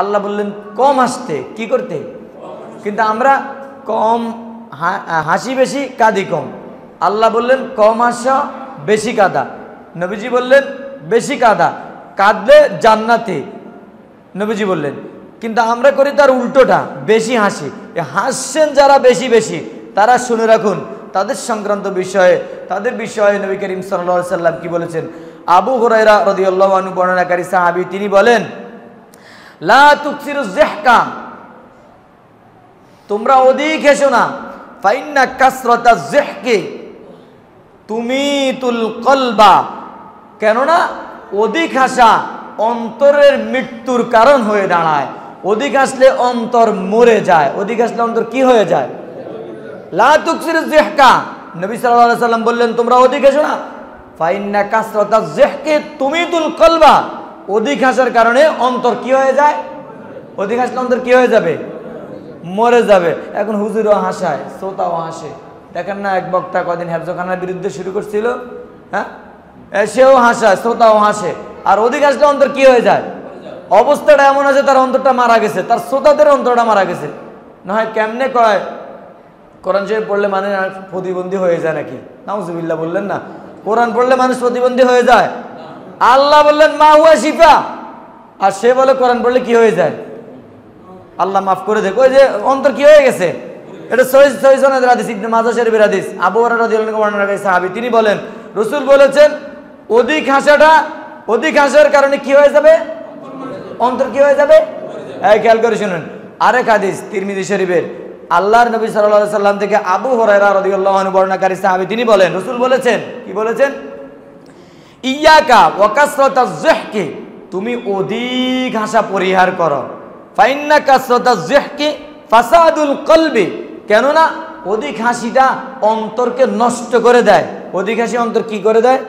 আল্লাহ বললেন কম হাসতে, কি করতে? কিন্তু আমরা কম হাসি বেশি, কাঁদি কম। আল্লাহ বললেন কম হাসা বেশি কাঁদা, নবীজি বললেন বেশি কাঁদা, কাঁদলে জান্নাতে, নবীজি বললেন। কিন্তু আমরা করি তার উল্টোটা, বেশি হাসি। হাসছেন যারা বেশি বেশি, তারা শুনে রাখুন তাদের সংক্রান্ত বিষয়ে, তাদের বিষয়ে নবী করিম সাল্লাল্লাহু আলাইহি সাল্লাম কি বলেছেন। আবু হুরায়রা রাদিয়াল্লাহু আনহু বর্ণনাকারী সাহাবী, তিনি বলেন লা তুকসিরুজ যিহকা, তোমরা অধিক হেসো না, ফাইন্না কাসরাতাজ যিহকি তুমিতুল কলবা, কেননা অধিক হাসা অন্তরের মৃত্যুর কারণ হয়ে দাঁড়ায়। অধিক হাসলে অন্তর মরে যায়, অধিক হাসলে অন্তর কি হয়ে যায়? লা তুকসিরুজ যিহকা, নবী সাল্লাল্লাহু আলাইহি সাল্লাম বললেন তোমরা অধিক হেসো না, ফাইন্না কাসরাতাজ যিহকি তুমিতুল কলবা, অধিক হাসার কারণে অন্তর কি হয়ে যায়? অধিক হাসলে অন্তর কি হয়ে যাবে? মরে যাবে। এখন হুজুরও হাসায়, শ্রোতাও হাসে। দেখেন না, এক বক্তা কদিন হেফজখানার বিরুদ্ধে শুরু করছিল, হ্যাঁ, সেও হাসায়, শ্রোতাও হাসে। আর অধিক হাসলে অন্তর কি হয়ে যায়? অবস্থাটা এমন আছে তার অন্তরটা মারা গেছে, তার শ্রোতাদের অন্তরটা মারা গেছে। না হয় কেমনে কয় কোরআন শরীফ পড়লে মানে প্রতিবন্ধী হয়ে যায় নাকি? নাউজুবিল্লাহ বললেন না, কোরআন পড়লে মানুষ প্রতিবন্ধী হয়ে যায়? আল্লাহ বললেন মা হুয়া শিফা, আর সে বলে কোরআন পড়লে কি হয়ে যায়? আল্লাহ মাফ করে দেখ, ওই যে অন্তর কি হয়ে গেছে। এটা সহিহ সনদের হাদিস, ইবনে মাজাহ শরীফের হাদিস। আবু হুরায়রা রাদিয়াল্লাহু আনহু বর্ণনাকারী সাহাবী, তিনি বলেন রাসূল বলেছেন অধিক হাসার কারণে কি হয়ে যাবে? অন্তর কি হয়ে যাবে? এই খেয়াল করে শুনুন, আরেক হাদিস তিরমিজি শরীফের, আল্লাহর নবী সাল্লাল্লাহু আলাইহি সাল্লাম থেকে আবু হুরায়রা রাদিয়াল্লাহু আনহু বর্ণনাকারী সাহাবী, তিনি বলেন রাসূল বলেছেন, কি বলেছেন? ইয়াকা ওয়া কাসরাতাজ যিহকি, তুমি অধিক হাসা পরিহার করো। ফাইন্না কাসরাতাজ যিহকি ফাসাদুল কলবি, কেননা অধিক হাসিটা অন্তরকে নষ্ট করে দেয়। অধিক হাসি অন্তর কি করে দেয়?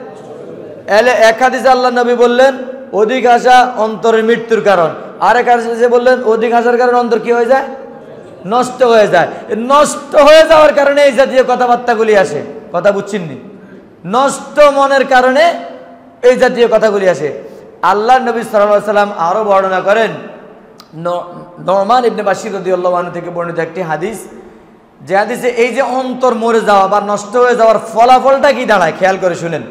এলে এক হাদিসে আল্লাহ নবী বললেন অধিক হাসা অন্তরের মৃত্যুর কারণ, আর এক হাদিসে বললেন অধিক হাসার কারণে অন্তর কি হয়ে যায়? নষ্ট হয়ে যায়। নষ্ট হয়ে যাওয়ার কারণে এই জাতীয় কথাবার্তাগুলি আসে। কথা বুঝছেননি? নষ্ট মনের কারণে এই জাতীয় কথাগুলি আসে। আল্লাহ নবী সাল্লাল্লাহু আলাইহি সাল্লাম আরো বর্ণনা করেন, নোমান ইবনে বাশির রাদিয়াল্লাহু আনহু থেকে বর্ণিত একটি হাদিস, যে হাদিসে এই যে অন্তর মরে যাওয়া বা নষ্ট হয়ে যাওয়ার ফলাফলটা কি দাঁড়ায় খেয়াল করে শুনেন।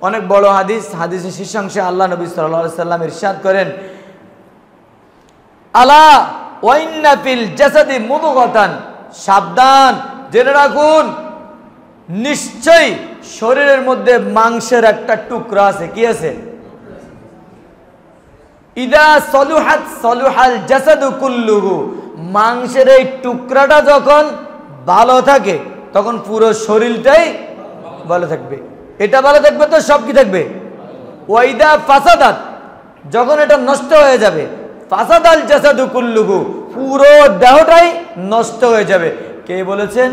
অনেক বড় হাদিস। হাদিসের শীর্ষাংশে আল্লাহ নবী সাল্লাল্লাহু আলাইহি সাল্লাম ইরশাদ করেন, আলা ওয়াইন্না ফিল জাসাদি মুদগাতান, সাবধান, জেনে রাখুন নিশ্চয়ই শরীরের মধ্যে মাংসের একটা টুকরা আছে। কি আছে? ইদা সলুহাত সলুহাল জাসাদু কুল্লুহু, মাংসের এই টুকরাটা যখন ভালো থাকে তখন পুরো শরীরটাই ভালো থাকবে। এটা ভালো থাকবে তো সব কি থাকবে? ওয়াইদা ফাসাদাত, যখন এটা নষ্ট হয়ে যাবে, ফাসাদাল জাসাদু কুল্লুহু, পুরো দেহটাই নষ্ট হয়ে যাবে। কে বলেছেন?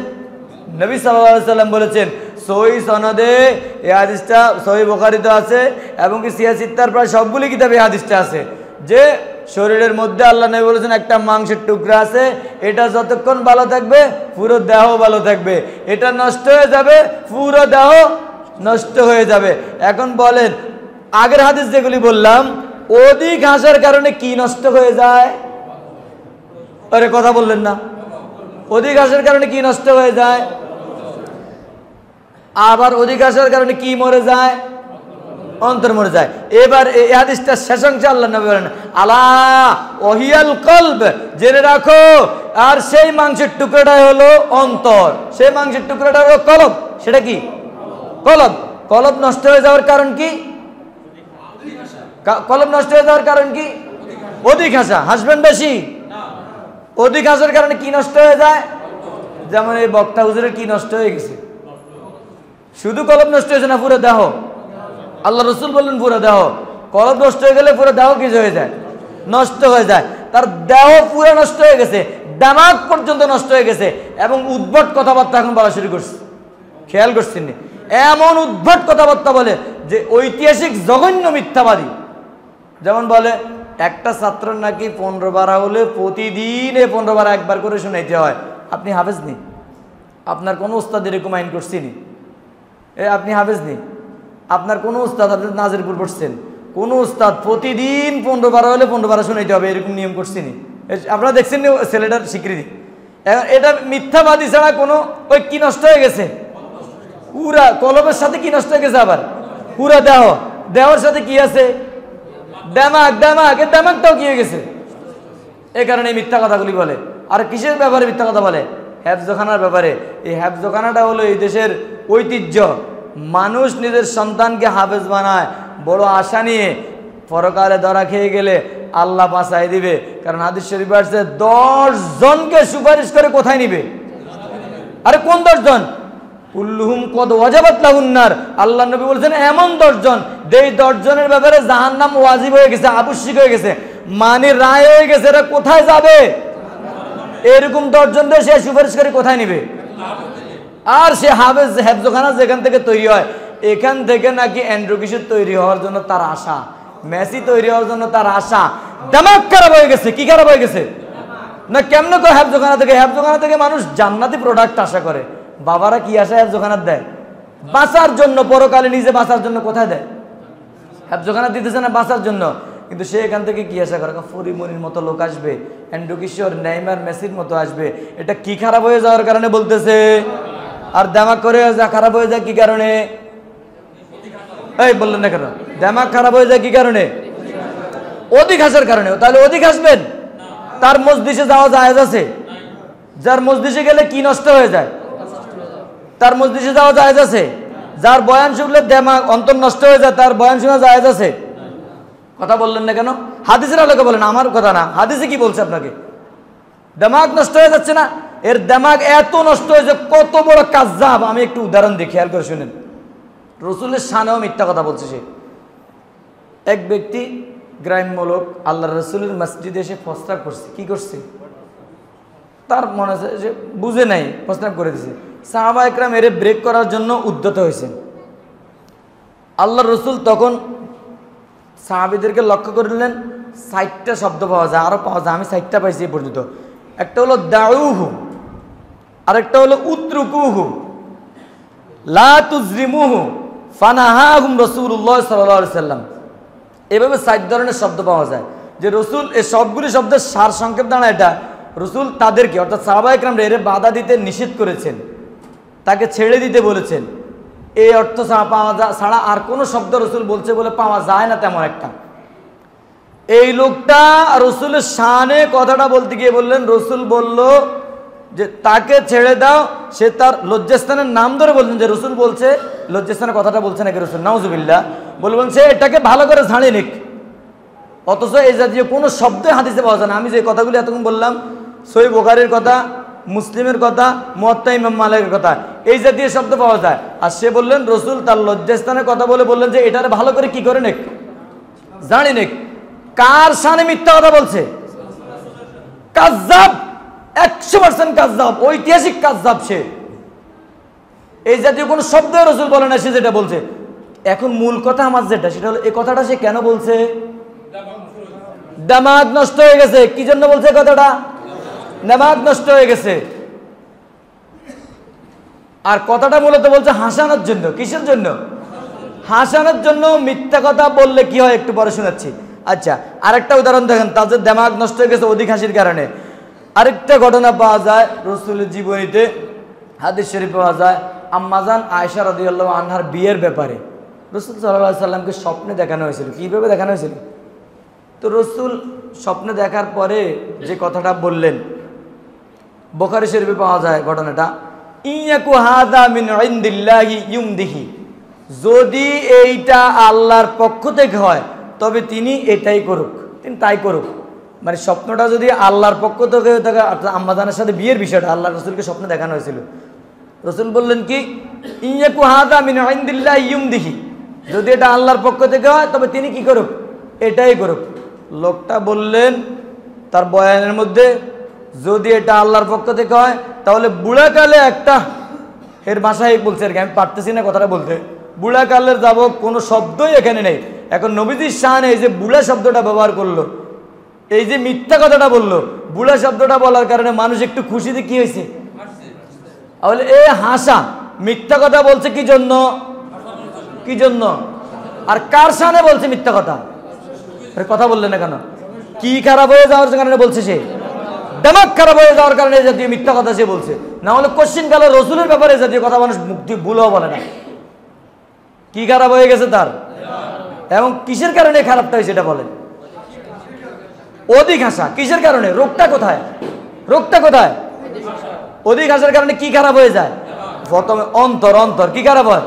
নবী সাল্লাল্লাহু আলাইহি সাল্লাম বলেছেন। সহিহ সনদে এই হাদিসটা সহিহ বুখারীতে আছে এবং কি সিয়াসিত্তার প্রায় সবগুলি কিতাবে এই হাদিসটা আছে, যে শরীরের মধ্যে আল্লাহ নবী বলেছেন একটা মাংসের টুকরা আছে, এটা যতক্ষণ ভালো থাকবে পুরো দেহ ভালো থাকবে, এটা নষ্ট হয়ে যাবে পুরো দেহ নষ্ট হয়ে যাবে। এখন বলেন, আগের হাদিস যেগুলি বললাম, অধিক হাসার কারণে কি নষ্ট হয়ে যায়? আরে কথা বললেন না। অধিক হাসার কারণে কি নষ্ট হয়ে যায়? আবার অধিক হাসার কারণে কি মরে যায়? অন্তর মরে যায়। এবার এই হাদিসটা শেষাংশে আল্লাহ নবী বলেন, আলা ওহিয়াল কলব, জেনে রাখো, আর সেই মাংসের টুকরাটা হলো অন্তর, সেই মাংসের টুকরাটা হলো কলব। সেটা কি? কলব। কলব নষ্ট হয়ে যাওয়ার কারণ কি? কলব নষ্ট হয়ে যাওয়ার কারণ কি? অধিক হাসা। হাসবেন বেশি। অধিক হাসার কারণে কি নষ্ট হয়ে যায়? যেমন এই বক্তা হুজুরের কি নষ্ট হয়ে গেছে? শুধু কলব নষ্ট হয়েছে না পুরো দেহ? আল্লাহ রসুল বললেন পুরো দেহ। কলব নষ্ট হয়ে গেলে পুরো দেহ কিছু হয়ে যায়, নষ্ট হয়ে যায়। তার দেহ পুরো নষ্ট হয়ে গেছে, দামাগ পর্যন্ত নষ্ট হয়ে গেছে, এবং উদ্ভট কথাবার্তা এখন বলা শুরু করছে। খেয়াল করছেন? এমন উদ্ভট কথাবার্তা বলে যে ঐতিহাসিক জঘন্য মিথ্যাবাদী। যেমন বলে একটা ছাত্র নাকি 15 বার হলে প্রতিদিন 15 বার একবার করে শোনাইতে হয়। আপনি হাফেজ নি? আপনার কোনো উস্তাদ এরকম আইন করছিনি? আপনি হাফেজ নি? আপনার কোনো উস্তাদ, আপনি নাজিরপুর পড়ছেন, কোন উস্তাদ প্রতিদিন 15-12 হলে 15-12 শোনাইতে হবে, এরকম নিয়ম করছি নি? আপনারা দেখছেন নি ছেলেটার স্বীকৃতি? এটা মিথ্যাবাদী ছাড়া কোনো ওই কি নষ্ট হয়ে গেছে, পুরা কলমের সাথে কি নষ্ট হয়ে গেছে, আবার পুরা দেওয়ার সাথে কি আছে, দামাগটাও কি হয়ে গেছে। এই কারণে মিথ্যা কথাগুলি বলে। আর কিসের ব্যাপারে মিথ্যা কথা বলে? হেফজখানার ব্যাপারে। এই হেফজখানাটা হলো এই দেশের ঐতিহ্য। মানুষ নিজের সন্তানকে হাফেজ বানায় বড় আশা নিয়ে, পরকালে ধরা খেয়ে গেলে আল্লাহ বাঁচাই দিবে। কারণ হাদিস শরীফে আসছে 10 জনকে সুপারিশ করে কোথায় নিবে? আরে কোন 10 জন? কুল্লুহুম কদ ওয়াজাবাত লাহুন্নার। আল্লাহ নবী বলেছেন এমন 10 জন, যেই 10 জনের ব্যাপারে জাহান্নাম ওয়াজিব হয়ে গেছে, আবশ্যিক হয়ে গেছে, মানে রায় হয়ে গেছে, এরা কোথায় যাবে? এরকম 10 জনদের সে সুপারিশ করে কোথায় নিবে? আর সে হেফজখানা যেখান থেকে তৈরি হয়, এখান থেকে নাকি অ্যান্ড্রু কিশোর তৈরি হওয়ার জন্য তার আশা, মেসি তৈরি হওয়ার জন্য তার আশা। দিমাগ খারাপ হয়ে গেছে। কি খারাপ হয়ে গেছে না? কেমন কো হেফজখানা থেকে? হেফজখানা থেকে মানুষ জান্নাতি প্রোডাক্ট আশা করে। বাবারা কি আশা হেফজখানা দেয়? বাঁচার জন্য, পরকালে নিজে বাঁচার জন্য। কোথায় দেয়? হেফজখানা দিতেছে না বাঁচার জন্য, কিন্তু সে এখান থেকে কি আশা করে? ফরিমনির মতো লোক আসবে, অ্যান্ড্রু কিশোর, নেইমার, মেসির মতো আসবে। এটা কি খারাপ হয়ে যাওয়ার কারণে বলতেছে? আর দিমাগ করে খারাপ হয়ে যায় কি কারণে? এই বললেন না কেন? দিমাগ খারাপ হয়ে যায় কি কারণে? অধিক হাসার কারণে। তাহলে অধিক হাসবেন? তার মজলিসে যাওয়া জায়েজ আছে? যার মজলিসে গেলে কি নষ্ট হয়ে যায়? তার মজলিসে যাওয়া জায়েজ আছে? যার বয়ান শুনলে দিমাগ অন্তর নষ্ট হয়ে যায়, তার বয়ান শোনা জায়েজ আছে? কথা বললেন না কেন? হাদিসের আলোকে বলেন, আমার কথা না। হাদিসে কি বলছে আপনাকে? দিমাগ নষ্ট হয়ে যাচ্ছে না? এর দিমাগ এত নষ্ট হয়েছে, কত বড় কাজ্জাব। আমি একটু উদাহরণ দিই, খেয়াল করে শুনেন। রসুলের শানেও মিথ্যা কথা বলছে সে। এক ব্যক্তি গ্রাম্য লোক আল্লাহ রসুলের মসজিদে এসে প্রস্তাব করছে। কি করছে? তার মনে আছে যে বুঝে নাই, প্রস্তাব করে দিছে। সাহাবা একরাম এর ব্রেক করার জন্য উদ্যত হয়েছেন। আল্লাহ রসুল তখন সাহাবীদেরকে লক্ষ্য করলেন, 60টা শব্দ পাওয়া যায়, আরো পাওয়া যায়, আমি 60টা পাইছি এই পর্যন্ত। একটা হলো দাউহু, আরেকটা হলো উতরুকুহু, লা তুজরিমুহু, ফানাহাহুম রাসূলুল্লাহ সাল্লাল্লাহু আলাইহি সাল্লাম। এভাবে 60 ধরনের শব্দ পাওয়া যায় যে রসুল এই সবগুলি শব্দের সার সংক্ষেপ দাঁড়ায় এটা। রসুল তাদেরকে অর্থাৎ সাহাবা একরামরা এর বাধা দিতে নিষেধ করেছেন, তাকে ছেড়ে দিতে বলেছেন। এই অর্থ পাওয়া যায় ছাড়া আর কোনো শব্দ রসুল বলছে বলে পাওয়া যায় না তেমন একটা। এই লোকটা রসুলের শানে কথাটা বলতে গিয়ে বললেন, রসুল বলল যে তাকে ছেড়ে দাও। সে তার লজ্জাস্থানের নাম ধরে বলছেন যে রসুল বলছে, লজ্জাস্থানের কথাটা বলছে নাকি রসুল? নাউজুবিল্লাহ। বলবেন সে এটাকে ভালো করে ঝাড়িয়ে নিক। অথচ এই জাতীয় কোনো শব্দই হাদিসে পাওয়া যায় না। আমি যে কথাগুলি এতক্ষণ বললাম, সহিহ বুখারীর কথা, মুসলিমের কথা, মুয়াত্তা ইমাম মালিকের কথা, এই জাতীয় শব্দ পাওয়া যায়। আর সে বললেন রসুল তার লজ্জাস্থানের কথা বলে বললেন যে এটারে ভালো করে কি করে নেক, জানি নেক। কার শানে মিথ্যা কথা বলছে? কাজ্জাব, 100% কাজ্জাব, ঐতিহাসিক কাজ্জাব সে। এই জাতীয় কোনো শব্দ রসুল বলে না, সে যেটা বলছে। এখন মূল কথা আমার যেটা, সেটা হলো এই কথাটা সে কেন বলছে? দিমাগ নষ্ট হয়ে গেছে। কি জন্য বলছে কথাটা? দিমাগ নষ্ট হয়ে গেছে। আর কথাটা মূলত বলছে হাসানোর জন্য। কিসের জন্য? হাসানোর জন্য। মিথ্যা কথা বললে কি হয় একটু পরে শোনাচ্ছি। আচ্ছা, আরেকটা উদাহরণ দেখেন, তাদের দিমাগ নষ্ট হয়ে গেছে অধিক হাসির কারণে। আরেকটা ঘটনা পাওয়া যায় রসুলের জীবনীতে, হাদিস শরীফ পাওয়া যায় আম্মাজান আয়েশা রাদিয়াল্লাহু আনহার বিয়ের ব্যাপারে। রসুল সাল্লাল্লাহু আলাইহি সাল্লামকে স্বপ্নে দেখানো হয়েছিল। কীভাবে দেখানো হয়েছিল? তো রসুল স্বপ্নে দেখার পরে যে কথাটা বললেন, বুখারী শরীফে পাওয়া যায় ঘটনাটা, ইয়াকু হাযা মিন ইনদিল্লাহি ইউমদিহি, যদি এইটা আল্লাহর পক্ষ থেকে হয় তবে তিনি এটাই করুক, তিনি তাই করুক। মানে স্বপ্নটা যদি আল্লাহর পক্ষ থেকে থাকে, আম্মাজানের সাথে বিয়ের বিষয়টা আল্লাহ রসুলকে স্বপ্নে দেখানো হয়েছিল। রসুল বললেন কি, ইয়াকু হাযা মিন ইনদিল্লাহি ইউমদিহি, যদি এটা আল্লাহর পক্ষ থেকে হয় তবে তিনি কি করুক, এটাই করুক। লোকটা বললেন তার বয়ানের মধ্যে, যদি এটা আল্লাহর পক্ষ থেকে হয় তাহলে বুড়াকালে একটা, এর ভাষায় বলছে আর কি, আমি পারতেছি না কথাটা বলতে, বুড়াকালের যাব কোনো শব্দই এখানে নেই। এখন নবীজির শানে এই যে বুড়া শব্দটা ব্যবহার করলো, এই যে মিথ্যা কথাটা বললো, বুড়া শব্দটা বলার কারণে মানুষ একটু খুশিতে কি হয়েছে? তাহলে এ হাসা, মিথ্যা কথা বলছে কি জন্য? কি জন্য? আর কার শানে বলছে মিথ্যা কথা? কথা বললেন না কেন? কি খারাপ হয়ে যাওয়ার কারণে বলছে? সে দিমাগ খারাপ হয়ে যাওয়ার কারণে জাতীয় মিথ্যা কথা সে বলছে। না হলে কোশ্চিন কালে রসুলের ব্যাপারে জাতীয় কথা মানুষ মুক্তি ভুলও বলে না। কি খারাপ হয়ে গেছে তার? এবং কিসের কারণে খারাপটা হয়েছে এটা বলেন। অধিক হাসা কিসের কারণে? রোগটা কোথায়? রোগটা কোথায়? অধিক হাসার কারণে কি খারাপ হয়ে যায়? প্রথমে অন্তর। অন্তর কি খারাপ হয়?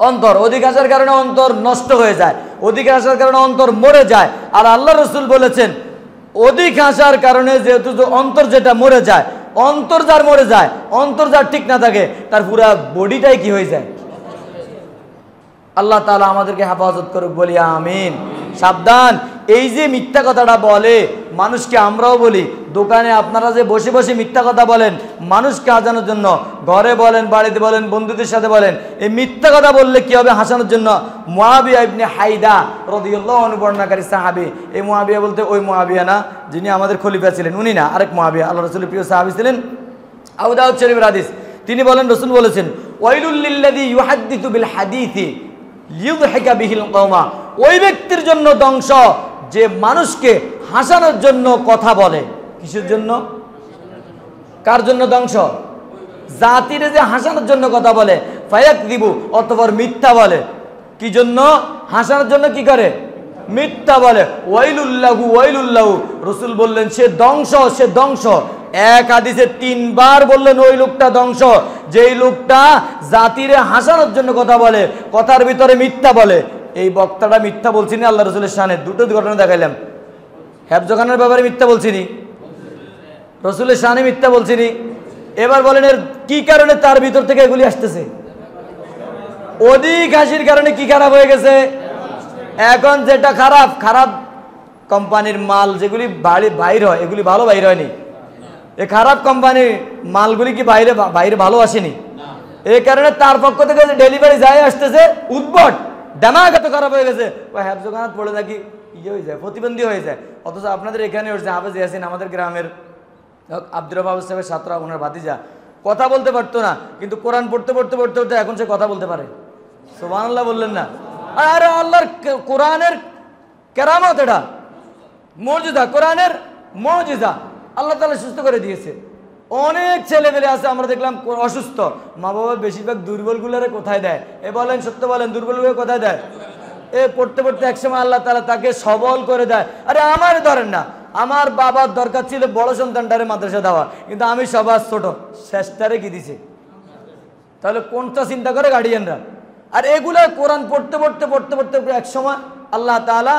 অন্তর। অধিক হাসার কারণে অন্তর নষ্ট হয়ে যায়, অধিক হাসার কারণে অন্তর মরে যায়। আর আল্লাহ রসুল বলেছেন অধিক হাসার কারণে যেহেতু অন্তর যেটা মরে যায়, অন্তর যার মরে যায়, অন্তর যার ঠিক না থাকে, তার পুরা বডিটাই কি হয়ে যায়? আল্লাহ তাআলা আমাদেরকে হেফাজত করুক, বলি আমিন। সাবধান, এই যে মিথ্যা কথাটা বলে মানুষকে, আমরাও বলি দোকানে, আপনারা যে বসে বসে মিথ্যা কথা বলেন মানুষকে হাসানোর জন্য, ঘরে বলেন, বাড়িতে বলেন, বন্ধুদের সাথে বলেন, এই মিথ্যা কথা বললে কি হবে? হাসানোর জন্য। মুআবিয়া ইবনে হাইদা রাদিয়াল্লাহু আনহু বর্ণনাকারী সাহাবী, এই মুআবিয়া বলতে ওই মুআবিয়া না যিনি আমাদের খলিফা ছিলেন, উনি না, আরেক মুআবিয়া, আল্লাহ রাসূলের প্রিয় সাহাবী ছিলেন। আবু দাউদ শরীফের হাদিস, তিনি বলেন, রাসূল বলেছেন ওয়াইলুল লিল্লাযী ইউহাদ্দিসু বিল হাদীসি লিইয়ুদহিকা বিহিল কওমা, ওই ব্যক্তির জন্য ধ্বংস যে মানুষকে হাসানোর জন্য কথা বলে। কিসের জন্য? কার জন্য ধ্বংস? জাতিরে যে হাসানোর জন্য কথা বলে। ফায়াকযিবু, অতঃপর মিথ্যা বলে। কি জন্য? হাসানোর জন্য কি করে? মিথ্যা বলে। ওয়াইলুল্লাহু ওয়াইলুল্লাহু, রাসূল বললেন সে ধ্বংস, সে ধ্বংস। এক হাদিসে 3 বার বললেন ওই লোকটা ধ্বংস, যেই লোকটা জাতিরে হাসানোর জন্য কথা বলে, কথার ভিতরে মিথ্যা বলে। এই বক্তাটা মিথ্যা বলছিনি আল্লাহ রসুলের শানে, দুটো ঘটনা দেখাইলাম। হেফজখানার ব্যাপারে মিথ্যা বলছিনি, রসুলের শানে মিথ্যা বলছিনি। এবার বলেন এর কি কারণে তার ভিতর থেকে এগুলি আসতেছে? অধিক হাসির কারণে কি খারাপ হয়ে গেছে? এখন যেটা খারাপ, খারাপ কোম্পানির মাল যেগুলি বাইর হয়, এগুলি ভালো বাইর হয়নি। এই খারাপ কোম্পানির মালগুলি কি বাইরে বাইরে ভালো আসেনি? এই কারণে তার পক্ষ থেকে যে ডেলিভারি যায় আসতেছে, উদ্ভট দামাগ এত খারাপ হয়ে গেছে, ওই হেফজখানাত পড়ে নাকি ইয়ে হয়ে যায়, প্রতিবন্ধী হয়ে যায়। অথচ আপনাদের এখানে হচ্ছে হাফেজ ইয়াসিন, আমাদের গ্রামের আব্দুর রব সাহেবের ছাত্রা, ওনার ভাতিজা, কথা বলতে পারতো না, কিন্তু কোরআন পড়তে পড়তে পড়তে পড়তে এখন সে কথা বলতে পারে। সুবহানাল্লাহ বললেন না? আরে আল্লাহর কোরআনের কেরামত, এটা মুজিজা, কোরআনের মুজিজা। আল্লাহ তাআলা সুস্থ করে দিয়েছে। অনেক ছেলেমেয়ে আছে আমরা দেখলাম অসুস্থ, মা বাবা বেশিরভাগ দুর্বলগুলোরে কোথায় দেয়? এ বলেন, সত্য বলেন, দুর্বলগুলো কোথায় দেয়? এ পড়তে পড়তে একসময় আল্লাহ তাআলা তাকে সবল করে দেয়। আরে আমার ধরেন না, আমার বাবার দরকার ছিল বড় সন্তানটারে মাদ্রাসা দেওয়া, কিন্তু আমি সবার ছোট, শেষটারে কি দিছে? তাহলে কোনটা চিন্তা করে গার্ডিয়ানরা? আর এগুলা কোরআন পড়তে পড়তে পড়তে পড়তে একসময় আল্লাহ তাআলা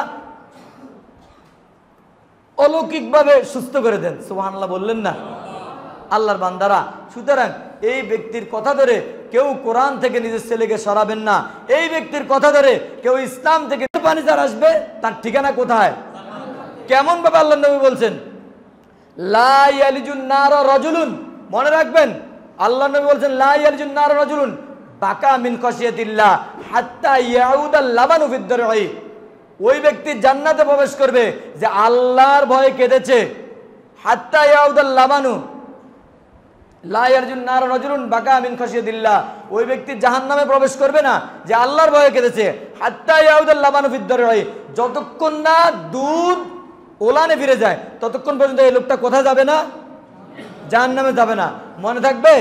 অলৌকিকভাবে সুস্থ করে দেন। সুবহানাল্লাহ বললেন না? আল্লাহর বান্দারা, সুতরাং এই ব্যক্তির কথা ধরে কেউ কোরআন থেকে নিজের ছেলেকে সরাবেন না। এই ব্যক্তির কথা ধরে কেউ ইসলাম থেকে পানি যার আসবে, তার ঠিকানা কোথায়? কেমন ভাবে আল্লাহ নবী বলছেন লা ইয়ালিজুন নার রাজুলুন, মনে রাখবেন আল্লাহ নবী বলছেন লা ইয়ালিজুন নার রাজুলুন বাকা মিন খাশিয়াতিল্লাহ হাত্তা ইয়াউদাল লাবানু ফিদ দারঈ, ওই ব্যক্তি জান্নাতে প্রবেশ করবে যে আল্লাহর ভয়ে কেঁদেছে। হাত্তা ইয়াউদাল লাবানু, লা ইয়ারজুন নার রাজুলুন বাকা মিন খাশিয়াতিল্লাহ, ওই ব্যক্তি জাহান্নামে প্রবেশ করবে না যে আল্লাহর ভয়ে কেঁদেছে। হাত্তা ইয়াউদাল লাবানু ফিদ দারঈ, যতক্ষণ না দুধ ওলানে ফিরে যায় ততক্ষণ পর্যন্ত এই লোকটা কোথায় যাবে না? জাহান্নামে যাবে না। মনে থাকবে?